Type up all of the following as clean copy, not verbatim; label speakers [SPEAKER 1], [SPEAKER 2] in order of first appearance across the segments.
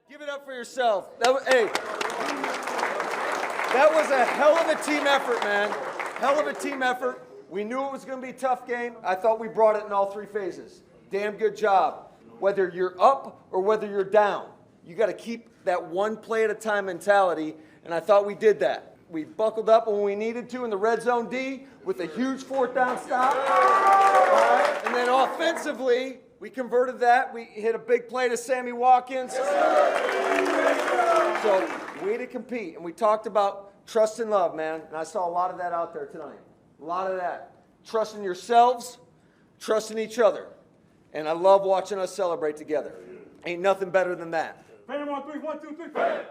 [SPEAKER 1] Give it up for yourself. Hey, that was a hell of a team effort, man. Hell of a team effort. We knew it was going to be a tough game. I thought we brought it in all three phases. Damn good job. Whether you're up or whether you're down, you got to keep that one play at a time mentality, and I thought we did that. We buckled up when we needed to in the red zone D with a huge fourth down stop. And then offensively, we converted that. We hit a big play to Sammy Watkins. So, way to compete. And we talked about trust and love, man. And I saw a lot of that out there tonight. A lot of that. Trust in yourselves, trust in each other. And I love watching us celebrate together. Ain't nothing better than that.
[SPEAKER 2] Bam on three, 1, 2, 3, bam!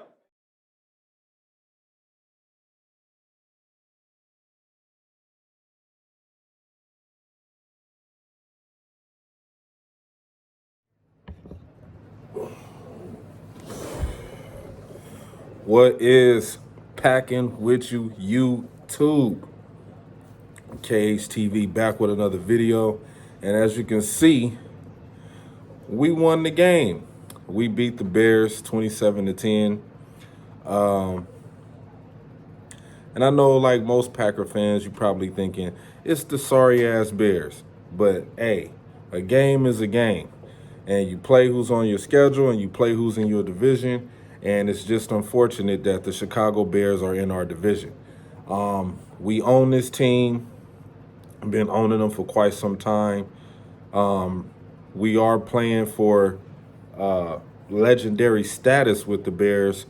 [SPEAKER 3] What is packing with you, YouTube? KHTV back with another video. And as you can see, we won the game. We beat the Bears 27-10. And I know, like most Packer fans, you're probably thinking, it's the sorry-ass Bears. But, hey, a game is a game. And you play who's on your schedule and you play who's in your division. And it's just unfortunate that the Chicago Bears are in our division. We own this team. I've been owning them for quite some time. We are playing for legendary status with the Bears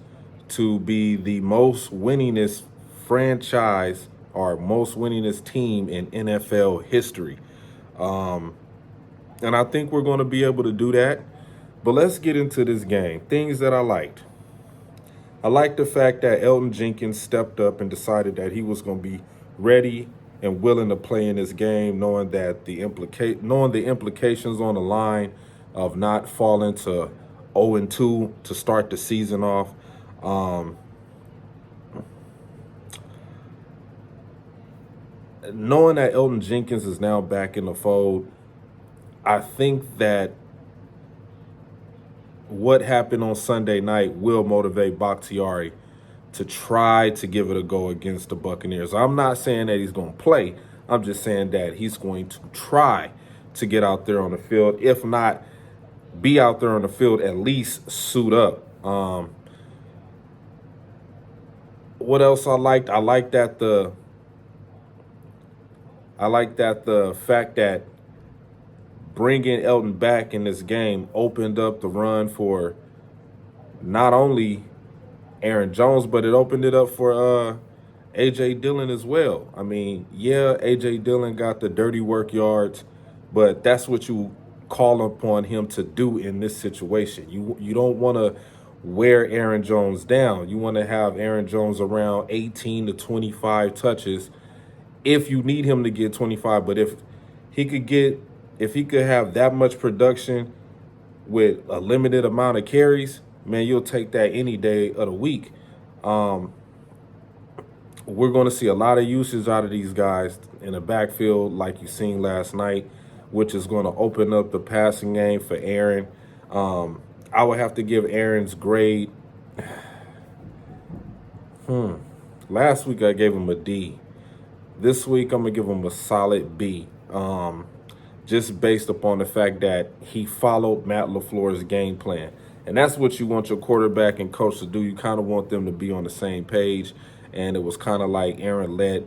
[SPEAKER 3] to be the most winningest franchise or most winningest team in NFL history. And I think we're going to be able to do that. But let's get into this game. Things that I liked. I like the fact that Elgton Jenkins stepped up and decided that he was going to be ready and willing to play in this game, knowing that the implications on the line of not falling to 0-2 to start the season off. Knowing that Elgton Jenkins is now back in the fold, I think that what happened on Sunday night will motivate Bakhtiari to try to give it a go against the Buccaneers. I'm not saying that he's going to play. I'm just saying that he's going to try to get out there on the field. If not, be out there on the field, at least suit up. What else I liked? I like that the fact that bringing Elgton back in this game opened up the run for not only Aaron Jones, but it opened it up for A.J. Dillon as well. I mean, yeah, A.J. Dillon got the dirty work yards, but that's what you call upon him to do in this situation. You don't want to wear Aaron Jones down. You want to have Aaron Jones around 18 to 25 touches if you need him to get 25. But if he could have that much production with a limited amount of carries, man, you'll take that any day of the week. We're going to see a lot of usage out of these guys in the backfield like you seen last night, which is going to open up the passing game for Aaron. I would have to give Aaron's grade. Last week I gave him a D. This week I'm going to give him a solid B. Just based upon the fact that he followed Matt LaFleur's game plan. And that's what you want your quarterback and coach to do. You kind of want them to be on the same page. And it was kind of like Aaron let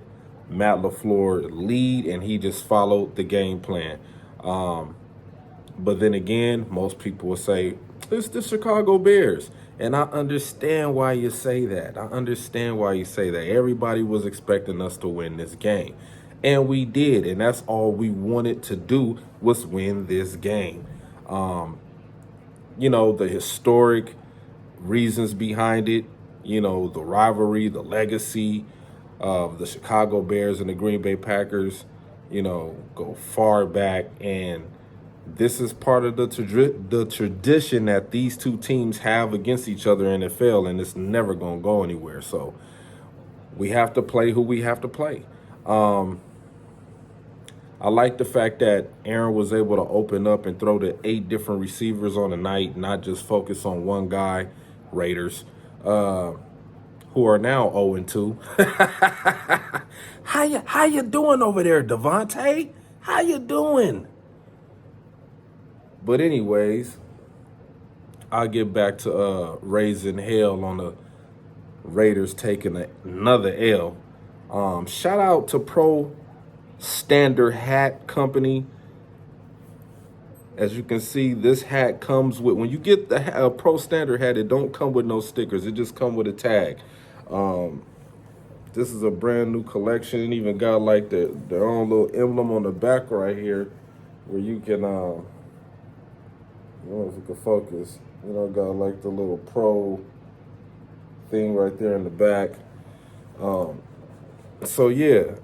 [SPEAKER 3] Matt LaFleur lead, and he just followed the game plan. But then again, most people will say, it's the Chicago Bears. And I understand why you say that. Everybody was expecting us to win this game. And we did, and that's all we wanted to do was win this game. The historic reasons behind it, the rivalry, the legacy of the Chicago Bears and the Green Bay Packers, go far back. And this is part of the tradition that these two teams have against each other in the NFL, and it's never going to go anywhere. So we have to play who we have to play. I like the fact that Aaron was able to open up and throw to 8 different receivers on the night, not just focus on one guy. Raiders, who are now 0-2. How you doing over there, Devontae? How you doing? But anyways, I'll get back to raising hell on the Raiders taking another L. Shout out to Pro Standard Hat Company. As you can see, this hat comes with, when you get the Pro Standard hat, it don't come with no stickers. It just come with a tag. This is a brand new collection. It even got like their own little emblem on the back right here, where you can, I don't know if you can focus. You know, got like the little Pro thing right there in the back. So yeah,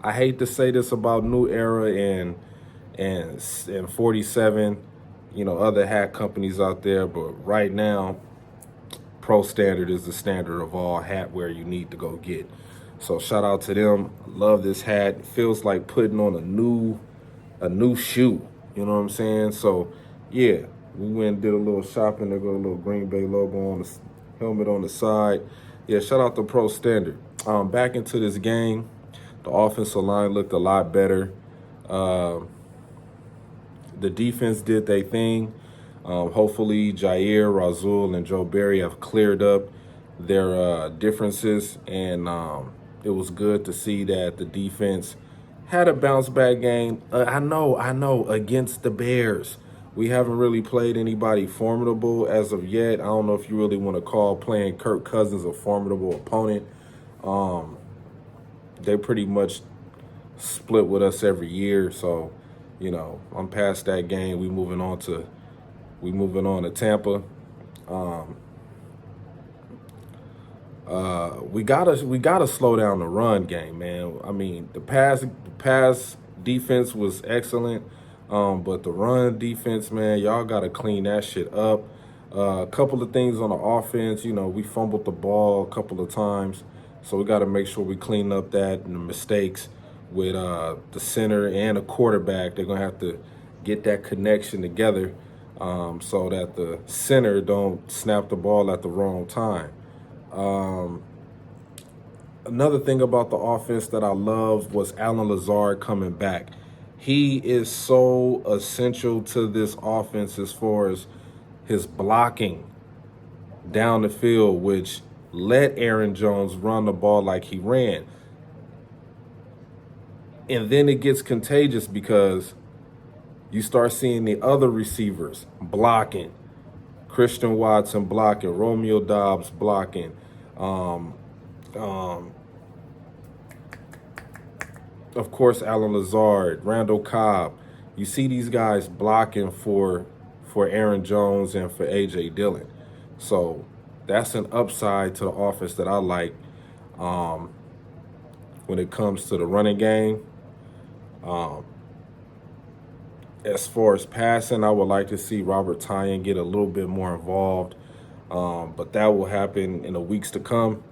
[SPEAKER 3] I hate to say this about New Era and 47, you know, other hat companies out there, but right now, Pro Standard is the standard of all hat wear you need to go get. So shout out to them. Love this hat. It feels like putting on a new shoe. You know what I'm saying? So yeah, we went and did a little shopping. There go a little Green Bay logo on the helmet on the side. Yeah, shout out to Pro Standard. Back into this game, the offensive line looked a lot better. The defense did their thing. Hopefully, Jair, Razul, and Joe Barry have cleared up their differences, and it was good to see that the defense had a bounce back game. I know, against the Bears. We haven't really played anybody formidable as of yet. I don't know if you really want to call playing Kirk Cousins a formidable opponent. They pretty much split with us every year, so you know, I'm past that game. We moving on to Tampa. We gotta slow down the run game, man. I mean, the pass defense was excellent, but the run defense, man, y'all gotta clean that shit up. A couple of things on the offense, you know, we fumbled the ball a couple of times, so we got to make sure we clean up that and the mistakes with the center and the quarterback. They're gonna have to get that connection together, so that the center don't snap the ball at the wrong time. Another thing about the offense that I loved was Alan Lazard coming back. He is so essential to this offense as far as his blocking down the field, which let Aaron Jones run the ball like he ran. And then it gets contagious because you start seeing the other receivers blocking. Christian Watson blocking, Romeo Doubs blocking, of course, Alan Lazard, Randall Cobb. You see these guys blocking for Aaron Jones and for A.J. Dillon. So that's an upside to the offense that I like when it comes to the running game. As far as passing, I would like to see Robert Tonyan get a little bit more involved, but that will happen in the weeks to come.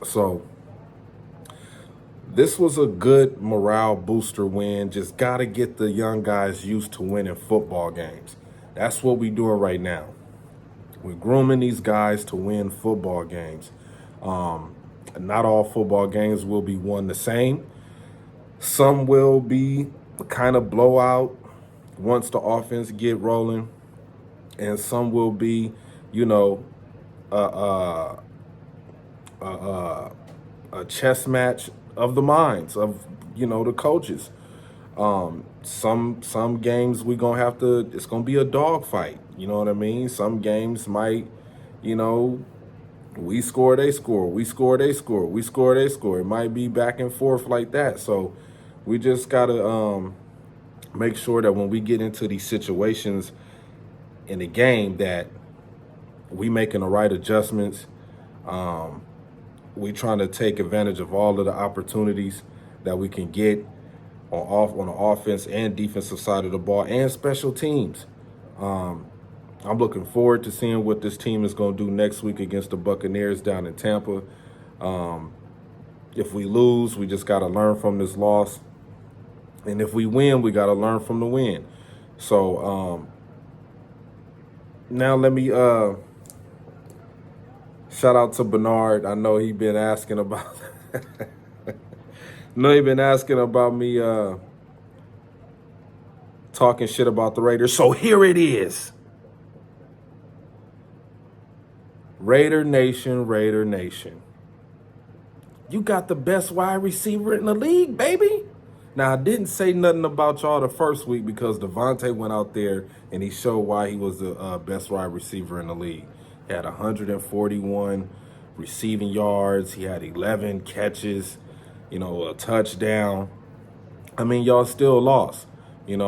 [SPEAKER 3] So this was a good morale booster win. Just got to get the young guys used to winning football games. That's what we're doing right now. We're grooming these guys to win football games. Not all football games will be won the same. Some will be kind of blowout once the offense get rolling, and some will be, you know, a chess match of the minds of, you know, the coaches. Some games it's gonna be a dogfight. You know what I mean? Some games might, you know, we score, they score, we score, they score, we score, they score. It might be back and forth like that. So we just gotta make sure that when we get into these situations in the game that we making the right adjustments. We trying to take advantage of all of the opportunities that we can get on the offense and defensive side of the ball and special teams. I'm looking forward to seeing what this team is going to do next week against the Buccaneers down in Tampa. If we lose, we just got to learn from this loss. And if we win, we got to learn from the win. So now let me shout out to Bernard. I know he been asking about me talking shit about the Raiders. So here it is. Raider Nation, Raider Nation. You got the best wide receiver in the league, baby. Now, I didn't say nothing about y'all the first week because Devontae went out there and he showed why he was the best wide receiver in the league. He had 141 receiving yards. He had 11 catches, a touchdown. I mean, y'all still lost, and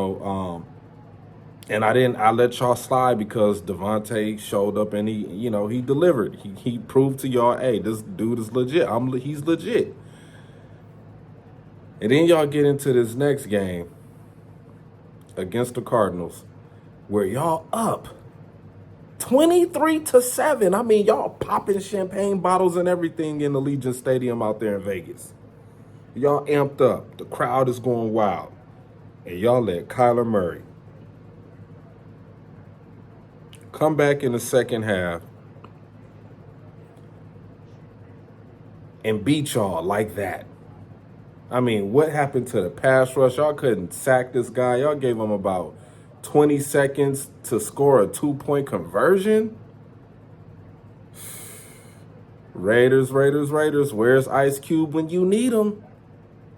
[SPEAKER 3] I let y'all slide because Devontae showed up and he delivered. He proved to y'all, hey, this dude is legit. He's legit. And then y'all get into this next game against the Cardinals where y'all up 23-7. I mean, y'all popping champagne bottles and everything in Allegiant Stadium out there in Vegas. Y'all amped up. The crowd is going wild. And y'all let Kyler Murray come back in the second half and beat y'all like that. I mean, what happened to the pass rush? Y'all couldn't sack this guy. Y'all gave him about 20 seconds to score a 2-point conversion. Raiders. Where's Ice Cube when you need him?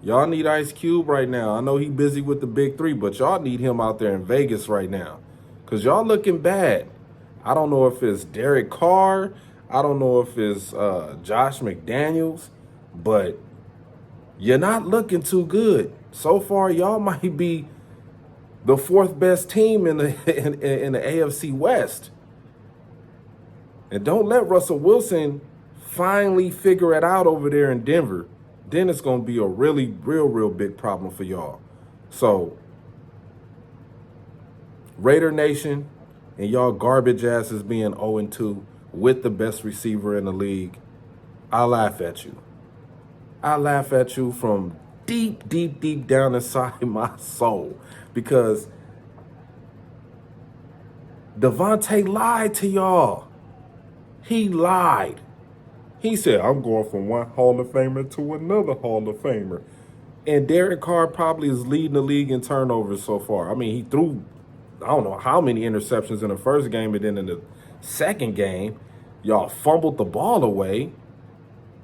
[SPEAKER 3] Y'all need Ice Cube right now. I know he busy with the big three, but y'all need him out there in Vegas right now because y'all looking bad. I don't know if it's Derek Carr. I don't know if it's Josh McDaniels, but you're not looking too good. So far, y'all might be the fourth best team in the in the AFC West. And don't let Russell Wilson finally figure it out over there in Denver. Then it's going to be a really, real big problem for y'all. So, Raider Nation and y'all garbage asses being 0-2 with the best receiver in the league, I laugh at you. I laugh at you from deep down inside my soul because Devontae lied to y'all. He lied. He said, I'm going from one Hall of Famer to another Hall of Famer. And Derek Carr probably is leading the league in turnovers so far. I mean, he threw, I don't know how many interceptions in the first game, but then in the second game, y'all fumbled the ball away.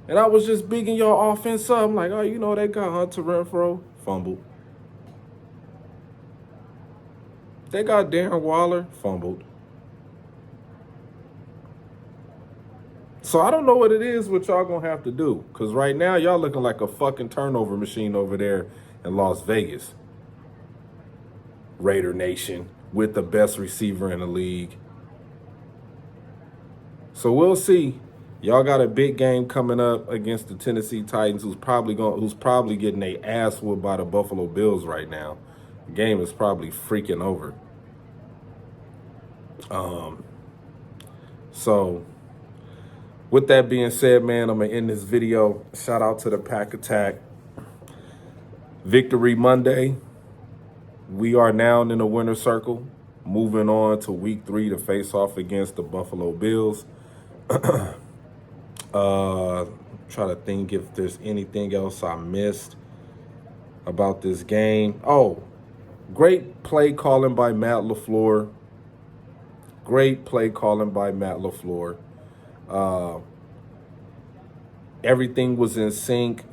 [SPEAKER 3] And I was just bigging y'all offense up. I'm like, oh, they got Hunter Renfrow, fumbled. They got Darren Waller, fumbled. So I don't know what it is what y'all gonna have to do. Because right now, y'all looking like a fucking turnover machine over there in Las Vegas. Raider Nation with the best receiver in the league. So we'll see. Y'all got a big game coming up against the Tennessee Titans, who's probably getting their ass whooped by the Buffalo Bills right now. The game is probably freaking over. So with that being said, man, I'm gonna end this video. Shout out to the Pack Attack. Victory Monday. We are now in the winner's circle, moving on to week 3 to face off against the Buffalo Bills. Try to think if there's anything else I missed about this game. Oh, great play calling by Matt LaFleur. Great play calling by Matt LaFleur. Everything was in sync.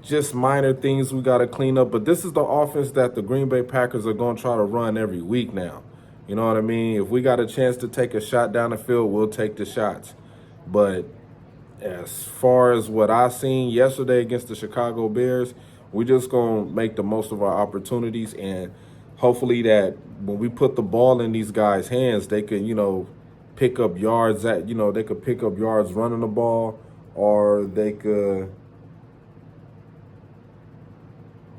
[SPEAKER 3] Just minor things we got to clean up. But this is the offense that the Green Bay Packers are going to try to run every week now. You know what I mean? If we got a chance to take a shot down the field, we'll take the shots. But as far as what I seen yesterday against the Chicago Bears, we're just going to make the most of our opportunities. And hopefully that when we put the ball in these guys' hands, they can, pick up yards they could pick up yards running the ball, or they could,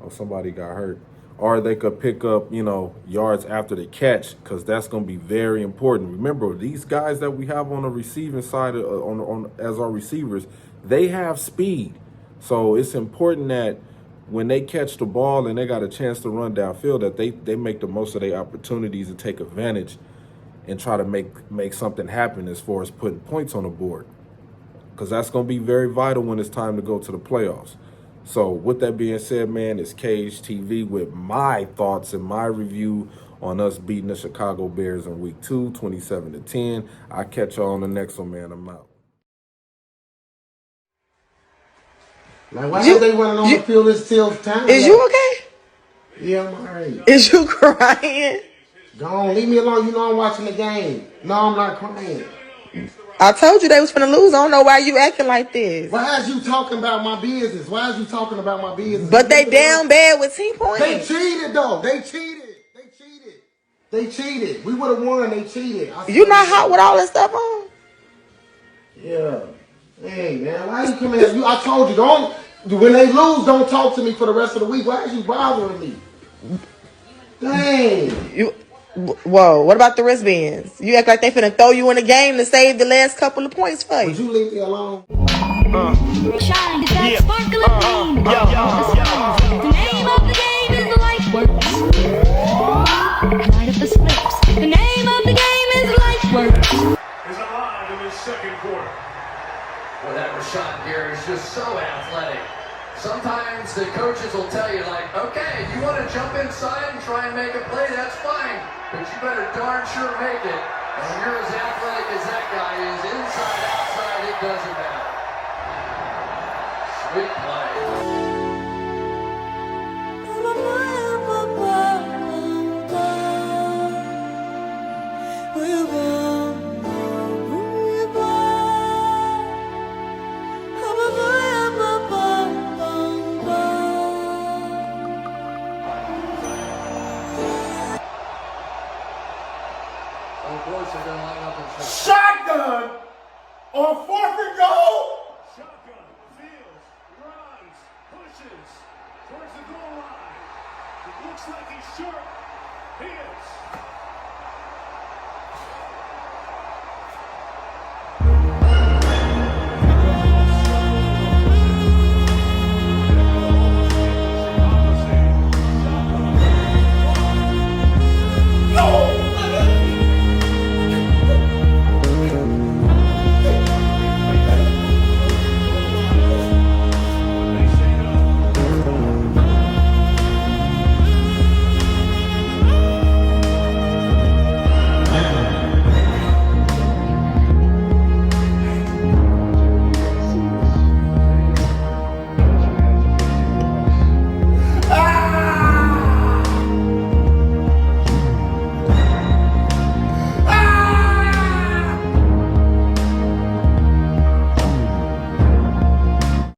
[SPEAKER 3] somebody got hurt, or they could pick up, you know, yards after the catch, because that's going to be very important. Remember, these guys that we have on the receiving side, as our receivers, they have speed. So it's important that when they catch the ball and they got a chance to run downfield, that they make the most of their opportunities and take advantage and try to make something happen as far as putting points on the board, because that's going to be very vital when it's time to go to the playoffs. So with that being said, man, it's Cage TV with my thoughts and my review on us beating the Chicago Bears in week 2, 27-10. I'll catch y'all on the next one, man. I'm out.
[SPEAKER 4] Like, why are they running on the field this till time?
[SPEAKER 5] Is you okay?
[SPEAKER 4] Yeah, I'm alright.
[SPEAKER 5] Is you crying?
[SPEAKER 4] Go on, leave me alone. You know I'm watching the game. No, I'm not crying.
[SPEAKER 5] I told you they was finna lose. I don't know why you acting like this.
[SPEAKER 4] Why is you talking about my business? Why is you talking about my business?
[SPEAKER 5] But they down bad with 10 points.
[SPEAKER 4] They cheated, though. They cheated. They cheated. We would have won. They cheated.
[SPEAKER 5] You not hot with all that stuff on?
[SPEAKER 4] Yeah. Hey, man, why you coming at you? I told you, don't. When they lose, don't talk to me for the rest of the week. Why is you bothering me? Dang.
[SPEAKER 5] Whoa, what about the wristbands? You act like they finna throw you in the game to save the last couple of points for
[SPEAKER 4] Would
[SPEAKER 5] you.
[SPEAKER 4] you leave me alone?
[SPEAKER 6] Shine that sparkling beam. The name of the game is Lightworks. Light up the slips. The name of the game is Lightworks.
[SPEAKER 2] Is alive in his second quarter.
[SPEAKER 7] Well, that Rashawn Gary is just so athletic. Sometimes the coaches will tell you, like, okay, you want to jump inside and try and make a play, that's fine. But you better darn sure make it. And when you're as athletic as that guy is, inside, outside, it doesn't matter. Sweet